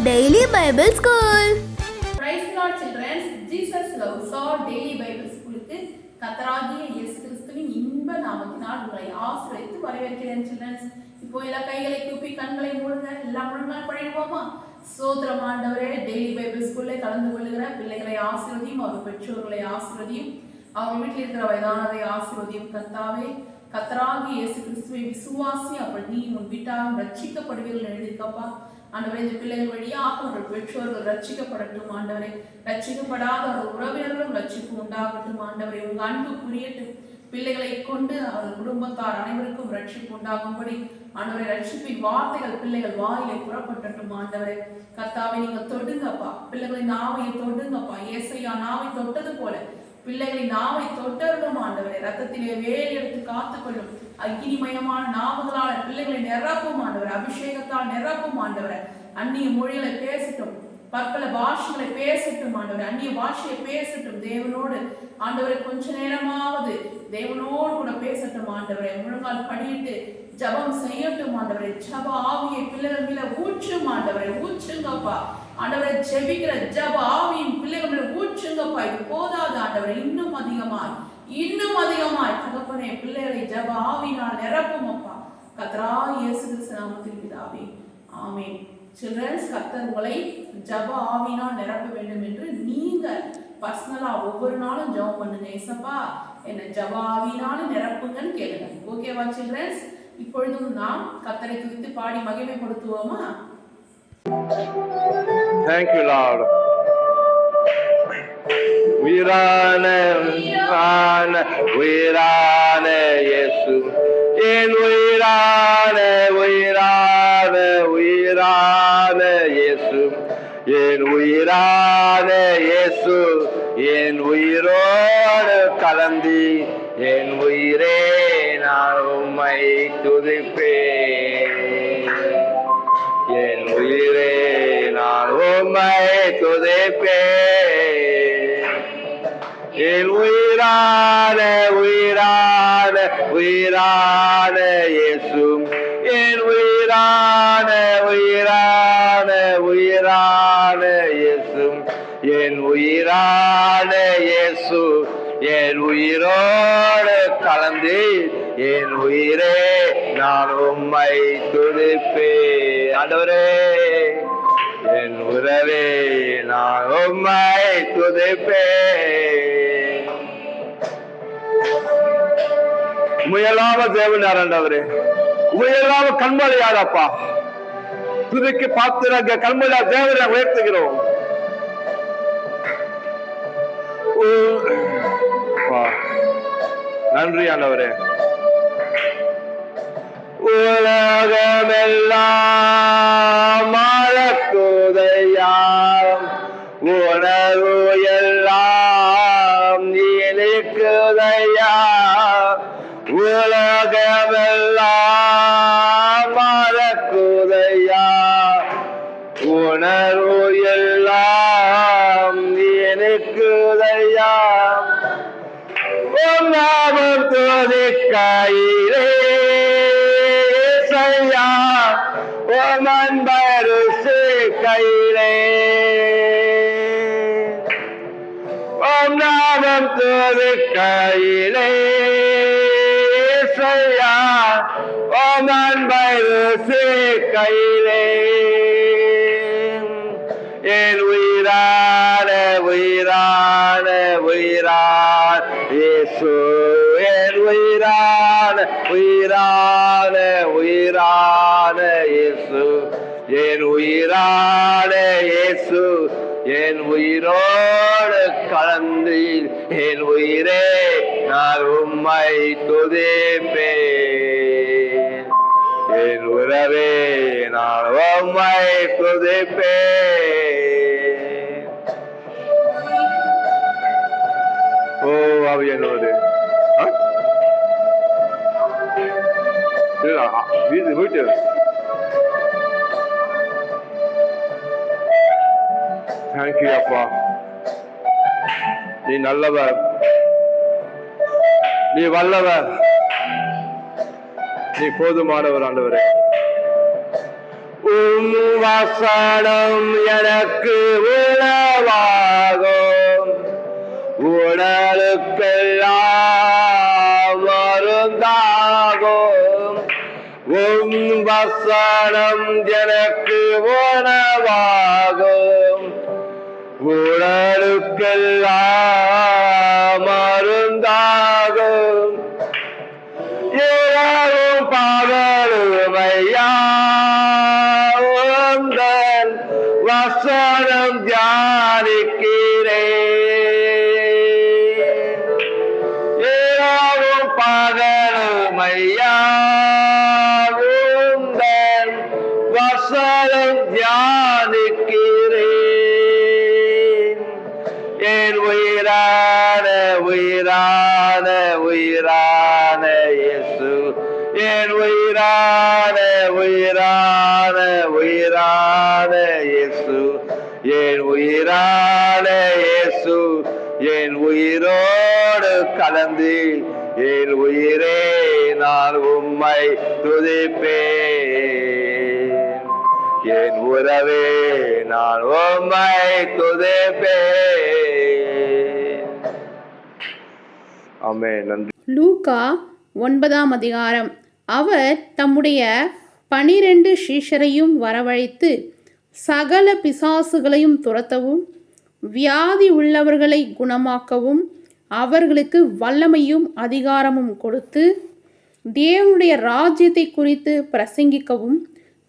Daily Bible School. Praise the Lord, children. Jesus loves all Daily Bible Schoolக்கு கர்த்தராகிய இயேசு கிறிஸ்துவின் இன்ப நாமத்தினால் உங்களை ஆசீர்வதித்து வரவேற்கிறேன் children. இப்போ எல்லா கைகளை கூப்பி கண்களை மூடுங்க. எல்லாம் முழுமையாக படிப்போமா? சோத்திரம் ஆண்டவரே, டெய்லி பைபிள் ஸ்கூல்ல கலந்து கொள்ளுகிற பிள்ளைகளை ஆசீர்வதியும், அவர் பெற்றோர்களை ஆசீர்வதியும், அவங்க வீட்டில் இருக்கிற வயதானதை ஆசீர்வதியும். கர்த்தாவே, கர்த்தராகிய இயேசு கிறிஸ்துவை விசுவாசி, அப்படி நீ உன் வீட்டாரும் ரட்சிக்கப்படுவீர்கள் எழுதியிருக்கப்பா. ஆண்டவரே, இந்த பிள்ளைகள் வழியாக அவர்கள் பெற்றோர்கள் ரட்சிக்கப்படட்டும். ஆண்டவரை, ரட்சிக்கப்படாத அவர்கள் உறவினர்களும் ரட்சிப்பு உண்டாகட்டும். ஆண்டவரை, உங்க அன்பு புரியட்டும். பிள்ளைகளை கொண்டு அவர்கள் குடும்பத்தார் அனைவருக்கும் ரட்சிப்பு உண்டாகும்படி ஆண்டவரை, ரட்சிப்பின் வார்த்தைகள் பிள்ளைகள் வாயிலை புறப்பட்டட்டும். ஆண்டவரை, கர்த்தாவை நீங்க தொடுங்கப்பா, பிள்ளைகளின் நாவை தொடுங்கப்பா. ஏசையா நாவை தொட்டது போல பிள்ளைகளின் நாவை தொட்டருடும். ஆண்டவரை, ரத்தத்திலே வேலை எடுத்து காத்துக்கொள்ளும். அக்கினிமயமான நாவுகளால பிள்ளைகளை நிரப்பும். ஆண்டவரை, அபிஷேகத்தால் நிரப்பும். ஆண்டவரை, அந்நிய மொழிகளை பேசட்டும், பற்பல பாஷைகளை பேசட்டும். ஆண்டவரை, அந்நிய பாஷையை பேசட்டும். தேவனோடு ஆண்டவரை கொஞ்ச நேரமாவது தேவனோடு கூட பேசட்டும். ஆண்டவரை, முழங்கால் படியிட்டு ஜபம் செய்யட்டும். ஆண்டவரை, ஜப ஆவியை பிள்ளைகள் மேல ஊற்றும். ஆண்டவரை, ஊற்றுங்கப்பா. ஆண்டவரை, ஜெபிக்கிற ஜப ஆவியின் பிள்ளைகள் மேல ஊற்றுங்கப்பா. இது போதாது ஆண்டவரை, இன்னும் அதிகமாய் தகப்பனே, பிள்ளைகளை ஜப ஆவியினால் நிரப்பும் அப்பா. கர்த்தராகிய இயேசு கிறிஸ்து நாமத்தில் பிதாவே, ஆமென். சில்ட்ரன்ஸ், கர்த்தர் உங்களை ஜப ஆவியினால் நிரப்ப வேண்டும் என்று நீங்க பர்சனலா ஒவ்வொரு நாளும் ஜெபம் பண்ணுங்க. ஏசப்பா, என்ன ஜப ஆவியினாலும் நிரப்புங்கன்னு கேளுங்க. ஓகேவா சில்ட்ரன்ஸ்? இப்பொழுதும் நாம் கர்த்தரை துதித்து பாடி மகிமைப்படுத்துவோமா? Thank you, Lord. உயிரான இயேசு, என் உயிரான இயேசு, என் உயிரான இயேசு, என் உயிரோடு கலந்து என் உயிரே நான் உம்மை துதிப்பேன். என் உயிரே நான் உம்மை துதிப்பேன். என் உயிரான இயேசு, என் உயிரான இயேசு, என் உயிரான இயேசு, என் உயிரோடு கலந்து என் உயிரே நான் உம்மை துதிப்பேன். ஆண்டவரே, என் உறவே நான் உம்மை துதிப்பேன். உமையல்லாம தேவன் ஆண்டவரே, உமையல்லாம கண்மலை யாரப்பா, துதிக்கு பாத்திரங்க கண்மலையா தேவனை உயர்த்துகிறோம். நன்றி ஆண்டவரே. உலகமெல்லாம் மறக்குதையாம், உணர்வு எல்லாம் நீக்குதையா. உலகமெல்லாம் மறக்குதையா, உணர்வு எல்லாம் நீக்குதையா. நாமம் துதிக்கையிலே செய்யா, அன்பரு கையிலே நாமம் துதிக்கையிலே செய்யா, அன்பரு கையிலே. என் உயிரான இயேசு, என் உயிரான இயேசு, என் உயிரான இயேசு, என் உயிரோடு கலந்து என் உயிரே நான் உம்மை துதிப்பேன். என் உறவே நான் உம்மை துதிப்பேன். ஓ ஆவியானவரே, வீட்டு தேங்க்யூ அப்பா. நீ நல்லவர், நீ வல்லவர், நீ போதுமானவர் ஆண்டவரே. உம் வசனம் எனக்கு உணவாகும், உடலுக்கெல்லாம் மருந்தாகும். உம் வசனம் எனக்கு உணவாகும், உடலுக்கெல்லாம் மருந்தாகும். இரவும் பகலும் ஐயா உந்தன் வசனம் தியானிக்கிறேன். இரவும் பகலும் ஐயா உந்தன் வசனம் தியானிக்கிறேன். என் உயிரான உயிரான உயிரான இயேசு, என் உயிரான உயிரான உயிரான இயேசு, என் உயிரான இயேசு, என் உயிரோடு கலந்து என் உயிரே நான் உம்மை துதிப்பேன். என் உறவே நான் உம்மை துதிப்பேன். ஆமென். நன்றி. லூக்கா 9ஆம் அதிகாரம். அவர் தம்முடைய 12 சீஷரையும் வரவழைத்து சகல பிசாசுகளையும் துரத்தவும் வியாதி உள்ளவர்களை குணமாக்கவும் அவர்களுக்கு வல்லமையும் அதிகாரமும் கொடுத்து தேவனுடைய ராஜ்யத்தை குறித்து பிரசங்கிக்கவும்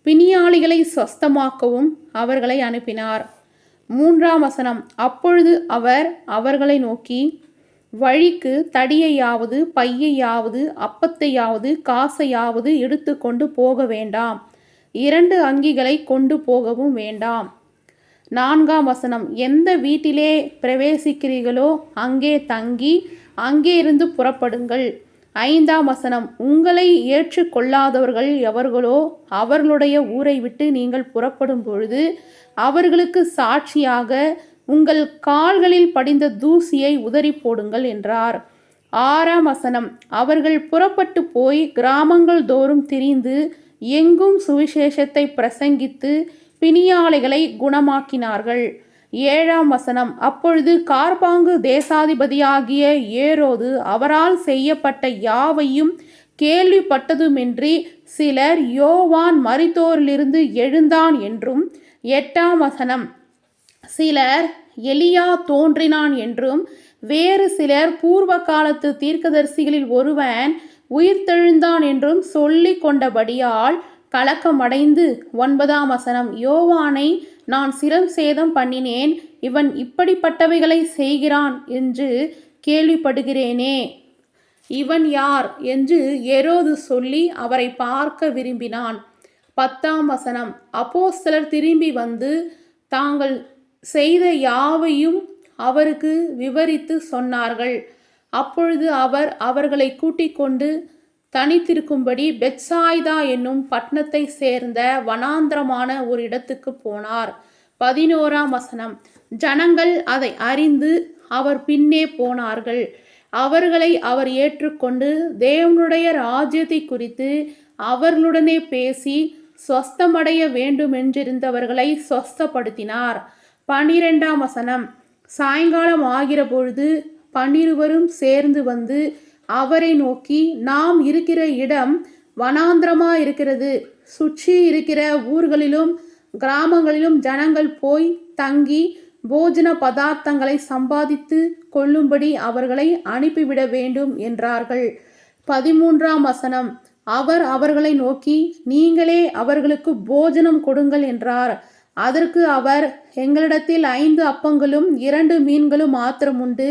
பிணியாளிகளை சொஸ்தமாக்கவும் அவர்களை அனுப்பினார். 3ஆம் வசனம். அப்பொழுது அவர் அவர்களை நோக்கி, வழிக்கு தடியையாவது பையையாவது அப்பத்தையாவது காசையாவது எடுத்து கொண்டு போக வேண்டாம், 2 அங்கிகளை கொண்டு போகவும் வேண்டாம். 4ஆம் வசனம். எந்த வீட்டிலே பிரவேசிக்கிறீர்களோ அங்கே தங்கி அங்கே இருந்து புறப்படுங்கள். 5ஆம் வசனம். உங்களை ஏற்றுக்கொள்ளாதவர்கள் எவர்களோ அவர்களுடைய ஊரை விட்டு நீங்கள் புறப்படும் பொழுது அவர்களுக்கு சாட்சியாக உங்கள் கால்களில் படிந்த தூசியை உதறி போடுங்கள் என்றார். 6ஆம் வசனம். அவர்கள் புறப்பட்டு போய் கிராமங்கள் தோறும் திரிந்து எங்கும் சுவிசேஷத்தை பிரசங்கித்து பிணியாளிகளை குணமாக்கினார்கள். 7ஆம் வசனம். அப்பொழுது கார்பாங்கு தேசாதிபதியாகிய ஏரோது அவரால் செய்யப்பட்ட யாவையும் கேள்விப்பட்டதுமின்றி சிலர் யோவான் மரித்தோரிலிருந்து எழுந்தான் என்றும், 8ஆம் வசனம். சிலர் எலியா தோன்றினான் என்றும், வேறு சிலர் பூர்வ காலத்து தீர்க்கதரிசிகளில் ஒருவன் உயிர்த்தெழுந்தான் என்றும் சொல்லி கொண்டபடியால் கலக்கமடைந்து 9ஆம் வசனம். யோவானை நான் சிரம் சேதம் பண்ணினேன், இவன் இப்படிப்பட்டவைகளை செய்கிறான் என்று கேள்விப்படுகிறேனே, இவன் யார் என்று ஏரோது சொல்லி அவரை பார்க்க விரும்பினான். 10ஆம் வசனம். அப்போஸ்தலர் திரும்பி வந்து தாங்கள் செய்த யாவையும் அவருக்கு விவரித்து சொன்னார்கள். அப்பொழுது அவர் அவர்களை கூட்டிக் கொண்டு தனித்திருக்கும்படி பெத்சாய்தா என்னும் பட்டணத்தை சேர்ந்த வனாந்திரமான ஒரு இடத்துக்கு போனார். 11ஆம் வசனம். ஜனங்கள் அதை அறிந்து அவர் பின்னே போனார்கள். அவர்களை அவர் ஏற்றுக்கொண்டு தேவனுடைய ராஜ்யத்தை குறித்து அவர்களுடனே பேசி சொஸ்தமடைய வேண்டுமென்றிருந்தவர்களை சொஸ்தப்படுத்தினார். 12ஆம் வசனம். சாயங்காலம் ஆகிற பொழுது 12 சேர்ந்து வந்து அவரை நோக்கி, நாம் இருக்கிற இடம் வனாந்திரமாயிருக்கிறது, சுற்றி இருக்கிற ஊர்களிலும் கிராமங்களிலும் ஜனங்கள் போய் தங்கி போஜன பதார்த்தங்களை சம்பாதித்து கொள்ளும்படி அவர்களை அனுப்பிவிட வேண்டும் என்றார்கள். 13ஆம் வசனம். அவர் அவர்களை நோக்கி, நீங்களே அவர்களுக்கு போஜனம் கொடுங்கள் என்றார். அதற்கு அவர், எங்களிடத்தில் 5 அப்பங்களும் 2 மீன்களும் மாத்திரம் உண்டு,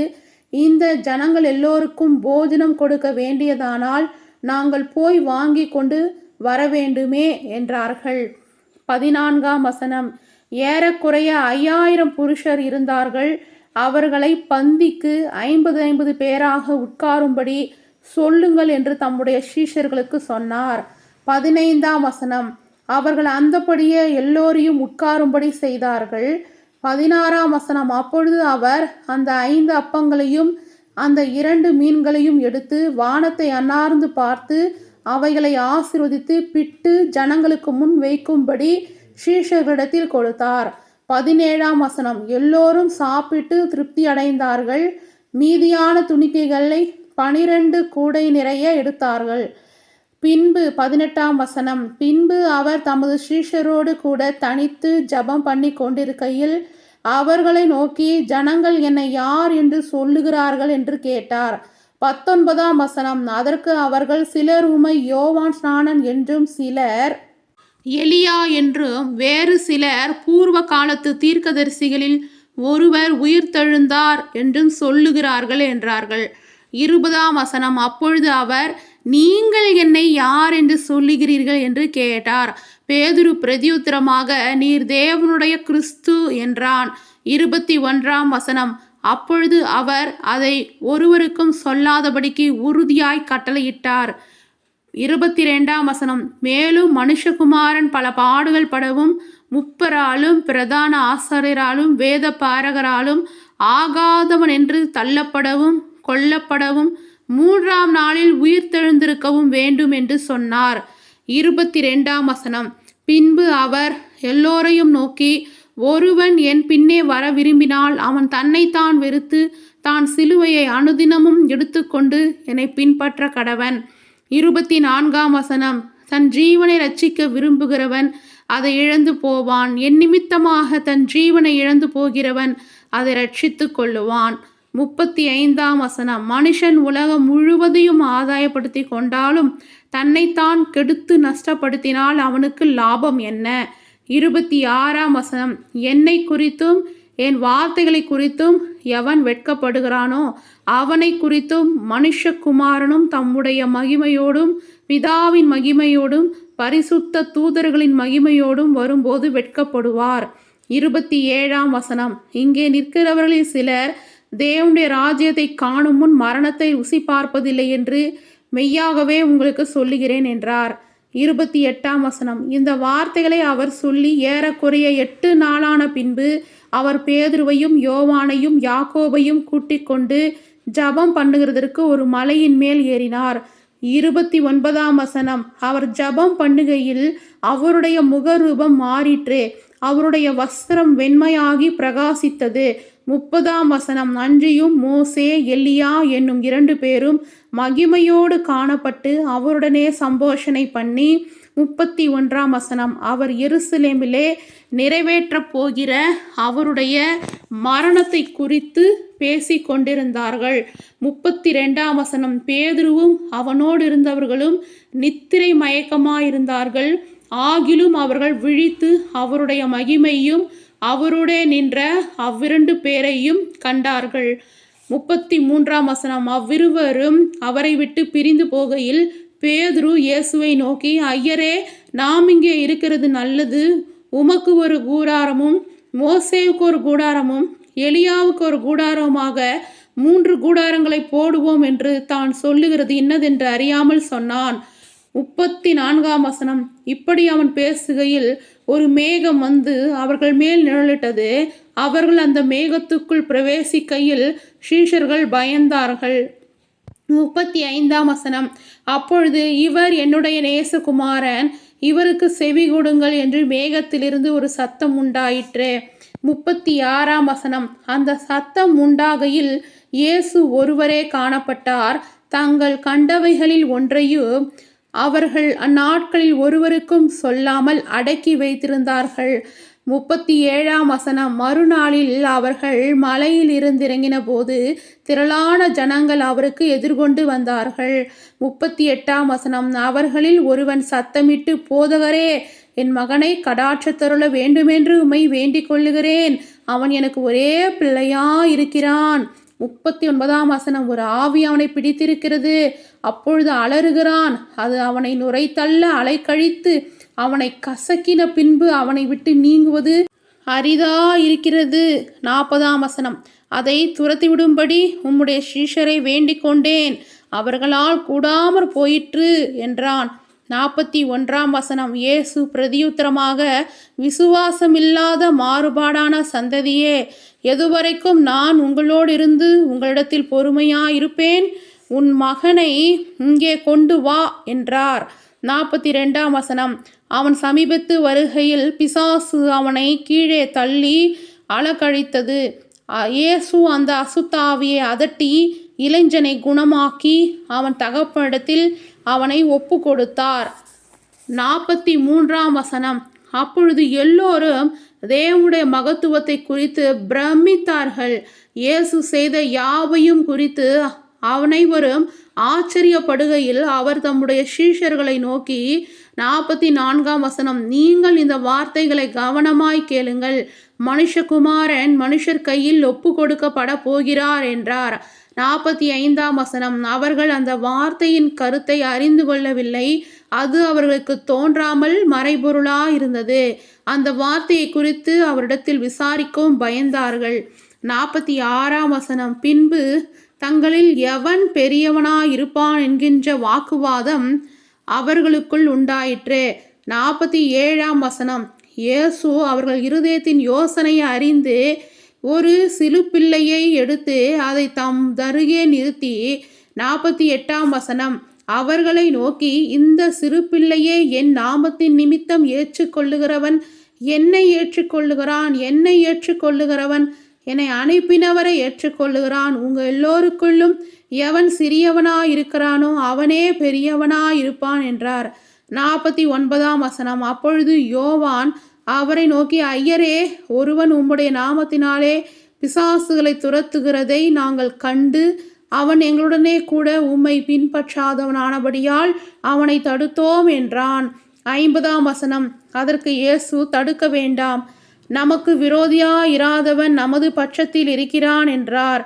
இந்த ஜனங்கள் எல்லோருக்கும் போஜனம் கொடுக்க வேண்டியதானால் நாங்கள் போய் வாங்கி கொண்டு வர வேண்டுமே என்றார்கள். 14ஆம் வசனம். ஏறக்குறைய 5000 புருஷர் இருந்தார்கள். அவர்களை பந்திக்கு 50 பேராக உட்காரும்படி சொல்லுங்கள் என்று தம்முடைய சீஷர்களுக்கு சொன்னார். 15ஆம் வசனம். அவர்கள் அந்தபடியே எல்லோரையும் உட்காரும்படி செய்தார்கள். 16ஆம் வசனம். அப்பொழுது அவர் அந்த 5 அப்பங்களையும் அந்த 2 மீன்களையும் எடுத்து வானத்தை அண்ணார்ந்து பார்த்து அவைகளை ஆசீர்வதித்து பிட்டு ஜனங்களுக்கு முன் வைக்கும்படி சீஷர்களிடத்தில் கொடுத்தார். 17ஆம் வசனம். எல்லோரும் சாப்பிட்டு திருப்தி அடைந்தார்கள். மீதியான துணிக்கைகளை 12 கூடை நிறைய எடுத்தார்கள். பின்பு 18ஆம் வசனம். பின்பு அவர் தமது சீஷரோடு கூட தனித்து ஜெபம் பண்ணி கொண்டிருக்கையில் அவர்களை நோக்கி, ஜனங்கள் என்னை யார் என்று சொல்லுகிறார்கள் என்று கேட்டார். 19ஆம் வசனம். அதற்கு அவர்கள், சிலர் உம்மை யோவான் ஸ்நானன் என்றும், சிலர் எலியா என்றும், வேறு சிலர் பூர்வ காலத்து தீர்க்கதரிசிகளில் ஒருவர் உயிர்த்தெழுந்தார் என்றும் சொல்லுகிறார்கள் என்றார்கள். 20ஆம் வசனம். அப்பொழுது அவர், நீங்கள் என்னை யார் என்று சொல்லுகிறீர்கள் என்று கேட்டார். பேதுரு பிரதியுத்தரமாக, நீர் தேவனுடைய கிறிஸ்து என்றான். 21ஆம் வசனம். அப்பொழுது அவர் அதை ஒருவருக்கும் சொல்லாதபடிக்கு உறுதியாய் கட்டளையிட்டார். 22ஆம் வசனம். மேலும் மனுஷகுமாரன் பல பாடுகள் படவும், முப்பராலும் பிரதான ஆசாரியராலும் வேத பாரகராலும் ஆகாதவன் என்று தள்ளப்படவும் கொல்லப்படவும் 3ஆம் நாளில் உயிர்த்தெழுந்திருக்கவும் வேண்டும் என்று சொன்னார். 22ஆம் வசனம். பின்பு அவர் எல்லோரையும் நோக்கி, ஒருவன் என் பின்னே வர விரும்பினால் அவன் தன்னைத்தான் வெறுத்து தான் சிலுவையை அனுதினமும் எடுத்துக்கொண்டு என்னை பின்பற்ற கடவன். 24ஆம் வசனம். தன் ஜீவனை ரட்சிக்க விரும்புகிறவன் அதை இழந்து போவான். என் நிமித்தமாக தன் ஜீவனை இழந்து போகிறவன் அதை ரட்சித்து கொள்ளுவான். 35ஆம் வசனம். மனுஷன் உலகம் முழுவதையும் ஆதாயப்படுத்தி கொண்டாலும் தன்னைத்தான் கெடுத்து நஷ்டப்படுத்தினால் அவனுக்கு லாபம் என்ன? 26ஆம் வசனம். என்னை குறித்தும் என் வார்த்தைகளை குறித்தும் எவன் வெட்கப்படுகிறானோ அவனை குறித்தும் மனுஷகுமாரனும் தம்முடைய மகிமையோடும் பிதாவின் மகிமையோடும் பரிசுத்த தூதர்களின் மகிமையோடும் வரும்போது வெட்கப்படுவார். 27ஆம் வசனம். இங்கே நிற்கிறவர்களில் சிலர் தேவனுடைய ராஜ்யத்தை காணும் முன் மரணத்தை ருசி பார்ப்பதில்லை என்று மெய்யாகவே உங்களுக்கு சொல்லுகிறேன் என்றார். 28ஆம் வசனம். இந்த வார்த்தைகளை அவர் சொல்லி ஏறக்குறைய 8 நாளான பின்பு அவர் பேதுருவையும் யோவானையும் யாக்கோபையும் கூட்டிக் கொண்டு ஜெபம் பண்ணுகிறதற்கு ஒரு மலையின் மேல் ஏறினார். 29ஆம் வசனம். அவர் ஜெபம் பண்ணுகையில் அவருடைய முகரூபம் மாறிற்றே, அவருடைய வஸ்திரம் வெண்மையாகி பிரகாசித்தது. 30ஆம் வசனம். அன்றியும் மோசே எலியா என்னும் 2 பேரும் மகிமையோடு காணப்பட்டு அவருடனே சம்போஷணை பண்ணி. 31ஆம் வசனம். அவர் எருசலேமிலே நிறைவேற்றப் போகிற அவருடைய மரணத்தை குறித்து பேசி கொண்டிருந்தார்கள். 32ஆம் வசனம். பேதுருவும் அவனோடு இருந்தவர்களும் நித்திரை மயக்கமாயிருந்தார்கள். ஆகிலும் அவர்கள் விழித்து அவருடைய மகிமையும் அவருடைய நின்ற அவ்விரண்டு பேரையும் கண்டார்கள். 33ஆம் வசனம். அவ்விருவரும் அவரை விட்டு பிரிந்து போகையில் பேதுரு இயேசுவை நோக்கி, ஐயரே, நாம் இங்கே இருக்கிறது நல்லது. உமக்கு ஒரு கூடாரமும் மோசேவுக்கு ஒரு கூடாரமும் எலியாவுக்கு ஒரு கூடாரமாக 3 கூடாரங்களை போடுவோம் என்று தான் சொல்லுகிறது இன்னதென்று அறியாமல் சொன்னான். 34ஆம் வசனம். இப்படி அவன் பேசுகையில் ஒரு மேகம் வந்து அவர்கள் மேல் நிழலிட்டது. அவர்கள் அந்த மேகத்துக்குள் பிரவேசிக்கையில் சீஷர்கள் பயந்தார்கள். 35ஆம் வசனம். அப்பொழுது இவர் என்னுடைய நேசகுமாரன், இவருக்கு செவி கொடுங்கள் என்று மேகத்திலிருந்து ஒரு சத்தம் உண்டாயிற்று. 36ஆம் வசனம். அந்த சத்தம் உண்டாகையில் இயேசு ஒருவரே காணப்பட்டார். தங்கள் கண்டவைகளில் ஒன்றையும் அவர்கள் அந்நாட்களில் ஒருவருக்கும் சொல்லாமல் அடக்கி வைத்திருந்தார்கள். 37ஆம் வசனம். மறுநாளில் அவர்கள் மலையில் இருந்திறங்கின போது திரளான ஜனங்கள் அவருக்கு எதிர்கொண்டு வந்தார்கள். 38ஆம் வசனம். அவர்களில் ஒருவன் சத்தமிட்டு, போதகரே, என் மகனை கடாட்சத்தருள வேண்டுமென்று உம்மை வேண்டிக் கொள்ளுகிறேன். அவன் எனக்கு ஒரே பிள்ளையாயிருக்கிறான். 39ஆம் வசனம். ஒரு ஆவி அவனை பிடித்திருக்கிறது. அப்பொழுது அலறுகிறான். அது அவனை நுரைத்தள்ள அலைக்கழித்து அவனை கசக்கின பின்பு அவனை விட்டு நீங்குவது அரிதா இருக்கிறது. 40ஆம் வசனம். அதை துரத்திவிடும்படி உம்முடைய சீஷரை வேண்டிக் கொண்டேன், அவர்களால் கூடாமற் போயிற்று என்றான். 41ஆம் வசனம். இயேசு பிரதியுத்தரமாக, விசுவாசமில்லாத மாறுபாடான சந்ததியே, எதுவரைக்கும் நான் உங்களோடு இருந்து உங்களிடத்தில் பொறுமையாயிருப்பேன்? உன் மகனை இங்கே கொண்டு வா என்றார். 42ஆம் வசனம். அவன் சமீபத்து வருகையில் பிசாசு அவனை கீழே தள்ளி அலக்கழித்தது. இயேசு அந்த அசுத்தாவியை அதட்டி இளைஞனை குணமாக்கி அவன் தகப்பனிடத்தில் அவனை ஒப்பு கொடுத்தார். 43ஆம் வசனம். அப்பொழுது எல்லோரும் தேவனுடைய மகத்துவத்தை குறித்து பிரமித்தார்கள். இயேசு செய்த யாவையும் குறித்து அனைவரும் ஆச்சரியப்படுகையில் அவர் தம்முடைய சீஷர்களை நோக்கி 44ஆம் வசனம். நீங்கள் இந்த வார்த்தைகளை கவனமாய் கேளுங்கள். மனுஷகுமாரன் மனுஷர் கையில் ஒப்பு கொடுக்கப்பட போகிறார் என்றார். 45ஆம் வசனம். அவர்கள் அந்த வார்த்தையின் கருத்தை அறிந்து கொள்ளவில்லை. அது அவர்களுக்கு தோன்றாமல் மறைபொருளாயிருந்தது. அந்த வார்த்தையை குறித்து அவரிடத்தில் விசாரிக்கவும் பயந்தார்கள். 46ஆம் வசனம். பின்பு தங்களில் எவன் பெரியவனாயிருப்பான் என்கின்ற வாக்குவாதம் அவர்களுக்குள் உண்டாயிற்று. 47ஆம் வசனம். இயேசு அவர்கள் இருதயத்தின் யோசனையை அறிந்து ஒரு சிறு பிள்ளையை எடுத்து அதை தம் தருகே நிறுத்தி 48ஆம் வசனம். அவர்களை நோக்கி, இந்த சிறு பிள்ளையே என் நாமத்தின் நிமித்தம் ஏற்றுக்கொள்ளுகிறவன் என்னை ஏற்றுக்கொள்ளுகிறான், என்னை ஏற்றுக்கொள்ளுகிறவன் என்னை அனுப்பினவரை ஏற்றுக்கொள்ளுகிறான். உங்கள் எல்லோருக்குள்ளும் எவன் சிறியவனாயிருக்கிறானோ அவனே பெரியவனாயிருப்பான் என்றார். 49ஆம் வசனம். அப்பொழுது யோவான் அவரை நோக்கி, ஐயரே, ஒருவன் உம்முடைய நாமத்தினாலே பிசாசுகளை துரத்துகிறதை நாங்கள் கண்டு அவன் எங்களுடனே கூட உம்மை பின்பற்றாதவனானபடியால் அவனை தடுத்தோம் என்றான். 50ஆம் வசனம். அதற்கு இயேசு, தடுக்க வேண்டாம், நமக்கு விரோதியாயிராதவன் நமது பட்சத்தில் இருக்கிறான் என்றார்.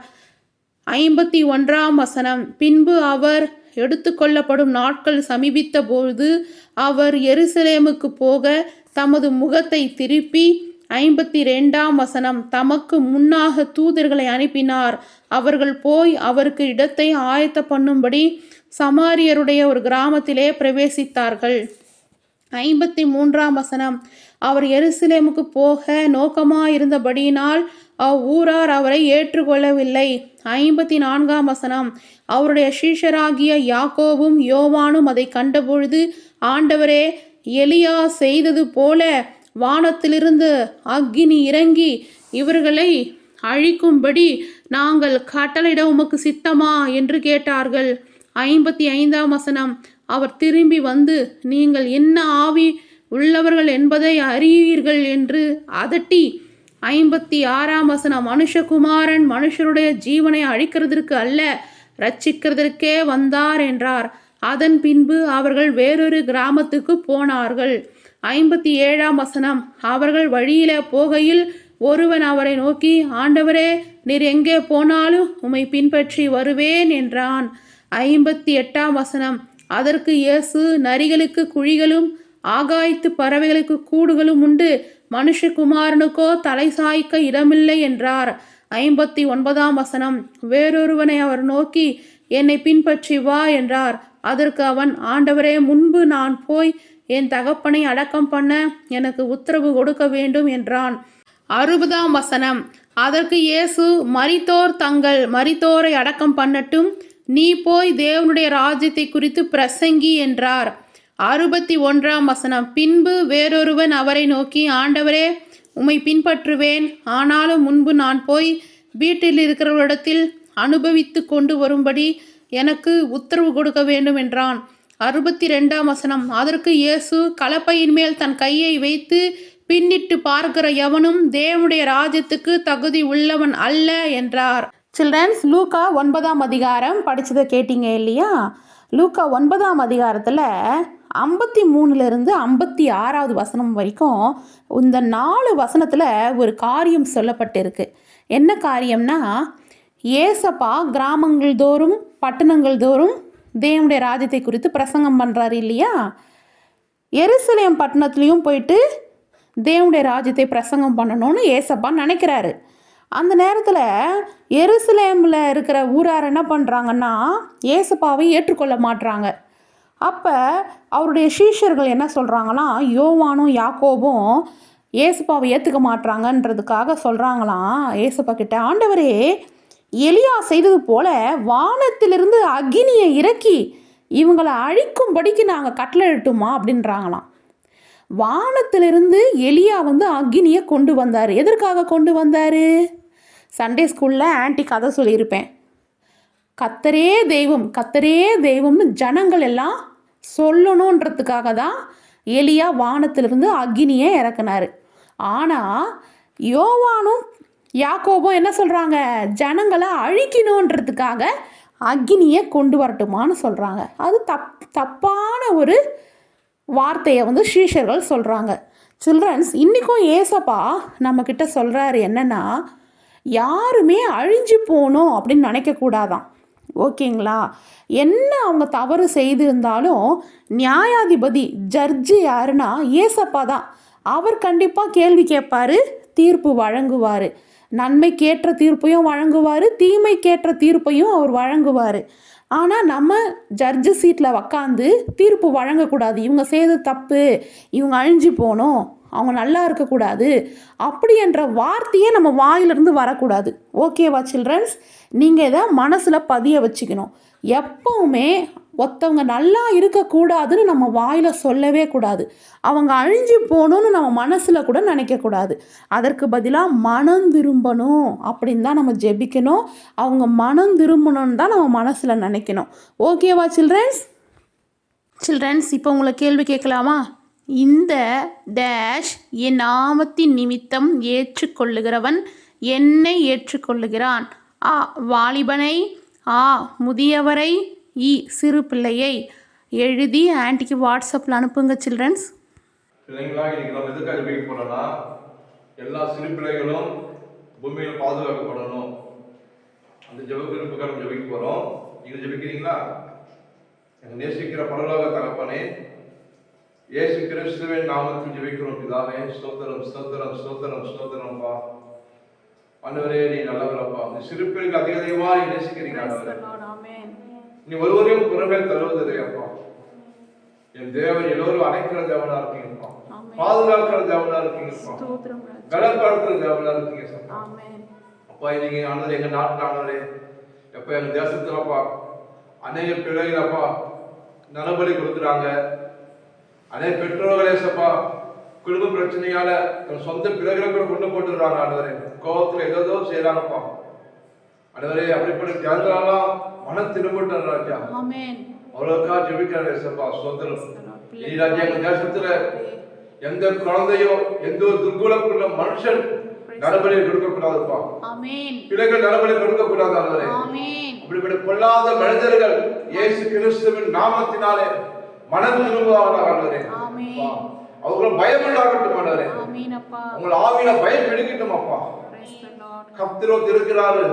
51ஆம் வசனம். பின்பு அவர் எடுத்துக்கொள்ளப்படும் நாட்கள் சமீபித்த பொழுது அவர் எருசலேமுக்கு போக தமது முகத்தை திருப்பி 52ஆம் வசனம். தமக்கு முன்னாக தூதர்களை அனுப்பினார். அவர்கள் போய் அவருக்கு இடத்தை ஆயத்த பண்ணும்படி சமாரியருடைய ஒரு கிராமத்திலே பிரவேசித்தார்கள். 53ஆம் வசனம். அவர் எருசலேமுக்கு போக நோக்கமாயிருந்தபடியினால் அவ்வூரார் அவரை ஏற்றுக்கொள்ளவில்லை. 54ஆம் வசனம். அவருடைய சீஷராகிய யாக்கோபும் யோவானும் அதை கண்டபொழுது, ஆண்டவரே, எலியா செய்தது போல வானத்திலிருந்து அக்கினி இறங்கி இவர்களை அழிக்கும்படி நாங்கள் கட்டளையிட உமக்கு சித்தமா என்று கேட்டார்கள். 55ஆம் வசனம். அவர் திரும்பி வந்து, நீங்கள் என்ன ஆவி உள்ளவர்கள் என்பதை அறிவீர்கள் என்று அதட்டி 56ஆம் வசனம். மனுஷகுமாரன் மனுஷருடைய ஜீவனை அழிக்கிறதற்கு அல்ல, இரட்சிக்கிறதற்கே வந்தார் என்றார். அதன் பின்பு அவர்கள் வேறொரு கிராமத்துக்கு போனார்கள். 57ஆம் வசனம். அவர்கள் வழியில போகையில் ஒருவன் அவரை நோக்கி, ஆண்டவரே, நீர் எங்கே போனாலும் உம்மை பின்பற்றி வருவேன் என்றான். 58ஆம் வசனம். அதற்கு இயேசு, நரிகளுக்கு குழிகளும் ஆகாயத்து பறவைகளுக்கு கூடுகளும் உண்டு, மனுஷகுமாரனுக்கோ தலை சாய்க்க இடமில்லை என்றார். 59ஆம் வசனம். வேறொருவனை அவர் நோக்கி, என்னை பின்பற்றி வா என்றார். அதற்கு அவன், ஆண்டவரே, முன்பு நான் போய் என் தகப்பனை அடக்கம் பண்ண எனக்கு உத்தரவு கொடுக்க வேண்டும் என்றான். 60ஆம் வசனம். அதற்கு இயேசு, மரித்தோர் தங்கள் மரித்தோரை அடக்கம் பண்ணட்டும், நீ போய் தேவனுடைய ராஜ்யத்தை குறித்து பிரசங்கி என்றார். 61ஆம் வசனம். பின்பு வேறொருவன் அவரை நோக்கி, ஆண்டவரே, உம்மை பின்பற்றுவேன், ஆனாலும் முன்பு நான் போய் வீட்டில் இருக்கிறவரிடத்தில் அனுபவித்து கொண்டு வரும்படி எனக்கு உத்தரவு கொடுக்க வேண்டும் என்றான். 62ஆம் வசனம். அதற்கு இயேசு, கலப்பையின் மேல் தன் கையை வைத்து பின்னிட்டு பார்க்கிற எவனும் தேவனுடைய ராஜ்யத்துக்கு தகுதி உள்ளவன் அல்ல என்றார். சில்ட்ரன்ஸ், லூக்கா 9ஆம் அதிகாரம் படித்ததை கேட்டீங்க இல்லையா? லூக்கா 9ஆம் அதிகாரத்தில் 53லேருந்து 56வது வசனம் வரைக்கும் இந்த 4 வசனத்தில் ஒரு காரியம் சொல்லப்பட்டிருக்கு. என்ன காரியம்னா, ஏசப்பா கிராமங்கள் தோறும் பட்டணங்கள் தோறும் தேவனுடைய ராஜ்யத்தை குறித்து பிரசங்கம் பண்ணுறாரு இல்லையா? எருசலேம் பட்டணத்துலேயும் போயிட்டு தேவனுடைய ராஜ்யத்தை பிரசங்கம் பண்ணணும்னு ஏசப்பா நினைக்கிறாரு. அந்த நேரத்தில் எருசலேமில் இருக்கிற ஊரார் என்ன பண்ணுறாங்கன்னா, ஏசப்பாவை ஏற்றுக்கொள்ள மாட்டுறாங்க. அப்போ அவருடைய சீஷர்கள் என்ன சொல்கிறாங்களாம், யோவானும் யாக்கோபும் ஏசப்பாவை ஏற்றுக்க மாட்டுறாங்கன்றதுக்காக சொல்கிறாங்களாம் ஏசப்பா கிட்ட, ஆண்டவரே, எலியா செய்தது போல வானத்திலிருந்து அக்கினியை இறக்கி இவங்களை அழிக்கும்படிக்கு நாங்கள் கட்டளையிட்டுமா அப்படின்றாங்களாம். வானத்திலிருந்து எலியா அக்கினியை கொண்டு வந்தார். எதற்காக கொண்டு வந்தார்? சண்டே ஸ்கூலில் ஆன்ட்டி கதை சொல்லியிருப்பேன். கத்தரே தெய்வம், கத்தரே தெய்வம்னு ஜனங்கள் எல்லாம் சொல்லணுன்றதுக்காக தான் எலியா வானத்திலிருந்து அக்கினியை இறக்குனார். ஆனால் யோவானும் யாக்கோபும் என்ன சொல்கிறாங்க? ஜனங்களை அழிக்கணுன்றதுக்காக அக்கினியை கொண்டு வரட்டுமான்னு சொல்கிறாங்க. அது தப்பான ஒரு வார்த்தையை சீஷர்கள் சொல்கிறாங்க. சில்ட்ரன்ஸ், இன்றைக்கும் ஏசப்பா நம்மக்கிட்ட சொல்கிறாரு என்னென்னா, யாருமே அழிஞ்சு போகணும் அப்படின்னு நினைக்கக்கூடாதான். ஓகேங்களா? என்ன அவங்க தவறு செய்திருந்தாலும் நியாயாதிபதி ஜட்ஜு யாருன்னா ஏசப்பா தான். அவர் கண்டிப்பாக கேள்வி கேட்பார், தீர்ப்பு வழங்குவார். நன்மைக்கேற்ற தீர்ப்பையும் வழங்குவார், தீமைக்கேற்ற தீர்ப்பையும் அவர் வழங்குவார். ஆனால் நம்ம ஜட்ஜு சீட்டில் உக்காந்து தீர்ப்பு வழங்கக்கூடாது. இவங்க செய்த தப்பு, இவங்க அழிஞ்சு போகணும், அவங்க நல்லா இருக்கக்கூடாது அப்படி என்ற வார்த்தையே நம்ம வாயிலிருந்து வரக்கூடாது. ஓகேவா சில்ட்ரன்ஸ்? நீங்கள் இதை மனசில் பதிய வச்சுக்கணும். எப்பவுமே ஒருத்தவங்க நல்லா இருக்கக்கூடாதுன்னு நம்ம வாயில் சொல்லவே கூடாது. அவங்க அழிஞ்சு போகணுன்னு நம்ம மனசில் கூட நினைக்கக்கூடாது. அதற்கு பதிலாக மனம் திரும்பணும் அப்படின்னு தான் நம்ம ஜெபிக்கணும். அவங்க மனம் திரும்பணும்னு தான் நம்ம மனசில் நினைக்கணும். ஓகேவா சில்ட்ரன்ஸ்? சில்ட்ரன்ஸ், இப்போ உங்களை கேள்வி கேட்கலாமா? இந்த டேஷ் என் நாமத்தின் நிமித்தம் ஏற்றுக்கொள்ளுகிறவன் என்னை ஏற்றுக்கொள்ளுகிறான். ஆ வாலிபனை, ஆ முதியவரை, இ சிறு பிள்ளையை எழுதி ஆன்ட்டிக்கு வாட்ஸ்அப்பில் அனுப்புங்க சில்ட்ரன்ஸ். பிள்ளைங்களா, இன்னைக்கு நம்ம எதுக்காக ஜெபிக்க போறோம்னா, எல்லா சிறு பிள்ளைகளும் பூமியில் பாதுகாக்கப்படணும். அந்த ஜெபத்திற்காக நம்ம ஜெபிக்க போறோம். நீங்க ஜெபிக்கிறீங்களா? எங்க நேசிக்கிற பரலோக தகப்பனே, இயேசு கிறிஸ்துவின் நாமத்தில் ஜெபிக்கிறோம் பிதாவே. ஸ்தோத்திரம் ஸ்தோத்திரம் ஸ்தோத்திரம் ஸ்தோத்திரம்ப்பா. ஆண்டவரே, நீ நல்லவரப்பா. இந்த சிறு பிள்ளைகள் அதிகமா நீ நேசிக்கிறீங்க ஆண்டவரே. நீ ஒருவரையும் புறமே தருவதில்லை அப்பா. என் தேவன் எல்லோரும் அணைக்கிற தேவனா இருக்கீங்கப்பா, பாதுகாக்கிற தேவனா இருக்கீங்கப்பா, பலப்படுத்துற தேவனா இருக்கீங்க அப்பா. இன்னைக்கு ஆண்டவரே, எங்க நாட்டு ஆண்டவரே, எப்ப எங்க தேசத்துலப்பா அநேக பிள்ளைகளப்பா நலபலி கொடுக்குறாங்க. அநேக பெற்றோர்களே சப்பா குடும்ப பிரச்சனையால சொந்த பிள்ளைகளை கூட கொண்டு போட்டுறாங்க ஆண்டவரே. கோபத்துல ஏதோ செய்யறாங்கப்பா ஆண்டவரே. அப்படிப்பட்ட ஜனங்களெல்லாம் மனம் திரும்பட்டும் ராஜா. அவ்வளோக்கா ஜெபிக்கிறாங்க சப்பா. சொந்தரம் நீ ராஜா, எங்க தேசத்துல எந்த குழந்தையோ எந்த ஒரு துர்குணக்குள்ள மனுஷன் நலபலி கொடுக்கக்கூடாதுப்பா. பிள்ளைகள் நலபலி கொடுக்கக்கூடாது ஆண்டவரே. அப்படிப்பட்ட பொல்லாத மனிதர்கள் இயேசு கிறிஸ்துவின் நாமத்தினாலே மனம் திரும்புவாங்க ஆண்டவரே. அவங்களை பயம் உண்டாகட்டும் ஆண்டவரே. உங்களை ஆவியில பயம் எடுக்கட்டும் அப்பா. கர்த்தர் இருக்கிறாரு,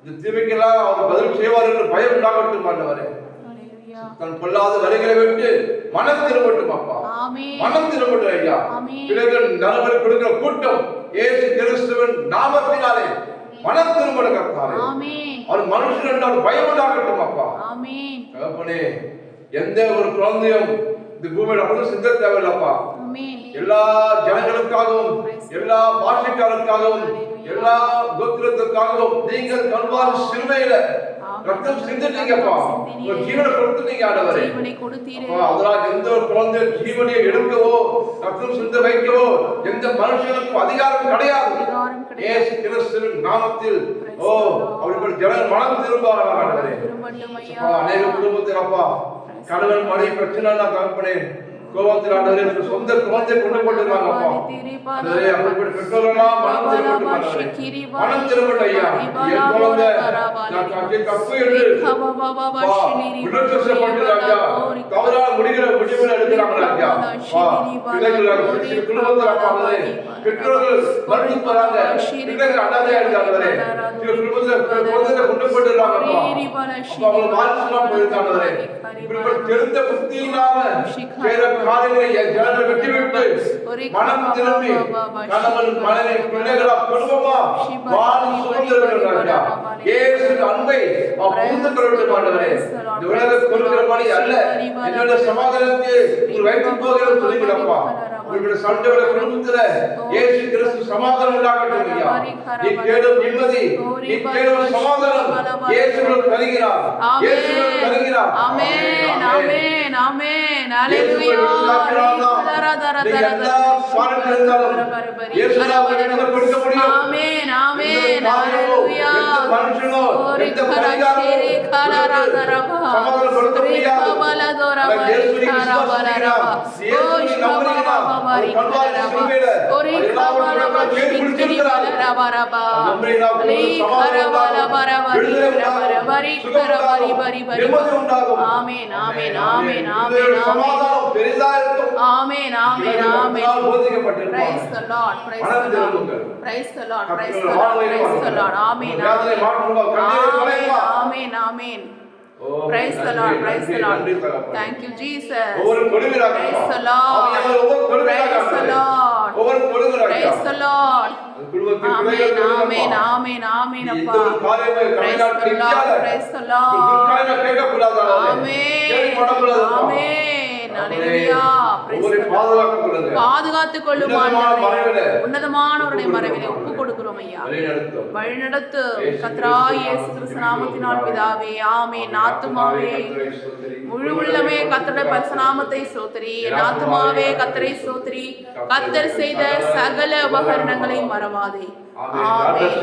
இந்த தீமைக்கெல்லாம் அவர் பதில் செய்வார் என்று பயம் உண்டாகட்டும் ஆண்டவரே. தன் பொல்லாத வழிகளை விட்டு மனம் திரும்பட்டும் அப்பா. மனம் திரும்பட்டும் ஐயா. பிள்ளைகள் நலபலி கொடுக்கிற கூட்டம் இயேசு கிறிஸ்துவின் நாமத்தினாலே மனம் திரும்பட்டும் கர்த்தாவே. அவர் மனுஷன் என்றால் பயம் உண்டாகட்டும் அப்பா. தகப்பனே, எந்த ஒரு குழந்தையும் இந்த பூமியில அப்படி சிந்த தேவையில்லப்பா. எல்லா ஜனங்களுக்காகவும், எல்லா பாஷைக்காரருக்காகவும், எல்லா கோத்திரத்துக்காகவும் நீங்கள் கல்வாரி சிலுவையில ரத்தம் சிந்திட்டீங்கப்பா. உங்க ஜீவனை கொடுத்துட்டீங்க ஆண்டவரே. அதனால எந்த ஒரு குழந்தை ஜீவனை எடுக்கவோ ரத்தம் சிந்த வைக்கவோ எந்த மனுஷனுக்கும் அதிகாரம் கிடையாது. இயேசு கிறிஸ்துவின் நாமத்தில் அப்படிப்பட்ட ஜனங்கள் மனம் திரும்புவாங்க ஆண்டவரே. அநேக குடும்பத்தில் அப்பா கணவன் மனைவி பிரச்சனை தகப்பனே கோபத்தில் ஆண்டவரே சொந்த குழந்தை கொண்டு போட்டுருவாங்கப்பா. அப்படிப்பட்ட பெற்றோரெல்லாம் மனம் திரும்பட்டும், மனம் திரும்பட்டும் ஐயா. என் குழந்தை தப்பு என்று தவறான முடிவுகளை எடுக்கிறாங்க ராஜா. பிள்ளைகள் குடும்பத்தில் அப்பா பெற்றோர்கள் மறுத்து போறாங்க, பிள்ளைகள் அனாதையா இருக்காங்களே, குழந்தைகளை கொண்டு போட்டுருவாங்கப்பா. அவங்க வாழ்க்கைலாம் போயிருக்காங்களே. இப்படிப்பட்ட தெரிந்த புத்தி இல்லாம காலையில ஜனங்களை விட்டுவிட்டு மனம் திரும்பி கணவன் மனைவி பிள்ளைகளா குடும்பமா வாழ சுதந்திர இயேசு அன்பை புரிந்து கொள்ள வேண்டும் ஆண்டவரே. இந்த உலக கொடுக்கிற பணி அல்ல, என்னோட சமாதானத்தை வைத்து போகிற சொல்லிக்கிறப்பா. உங்களுடைய சண்டோட குடும்பத்துல இயேசு கிறிஸ்து சமாதானம் உண்டாகட்டும் ஐயா. நீ தேடும் நிம்மதி, நீ தேடும் சமாதானம் இயேசுவுக்குள் தருகிறார். இயேசுவுக்குள் தருகிறார். ஆமென் ஆமென் ஆமென் ஹalleluya. ஆமென் ஆமென் ஹalleluya. ஆமென் ஆமென் ஆமென் ஆமென் ஆமென் ஆமென் ஆமென். Praise the Lord, praise the Lord, praise the Lord, praise the Lord, praise the Lord. Amen amen amen amen. Praise the Lord, praise the Lord. Thank you Jesus. Praise the Lord, praise the Lord, praise the Lord. Amen, amen, amen, amen, Appa. Praise the Lord, praise the Lord. Amen, amen. Hallelujah. Praise the Lord. பாதுகாத்துக் கொள்ளும் ஆண்டவரே, உன்னதமானவருடைய மறைவிலே ஒப்பு கொடுக்கிறோம் ஐயா. வழிநடத்து கர்த்தராகிய இயேசு கிறிஸ்து நாமத்தினால் பிதாவே. ஆமென். ஆத்துமாவே முழு உள்ளமே கர்த்தருடைய பரிசுத்த நாமத்தை ஸ்தோத்திரி. ஆத்துமாவே கர்த்தரை ஸ்தோத்திரி. கர்த்தர் செய்த சகல உபகரணங்களை மறவாதே. ஆமென்.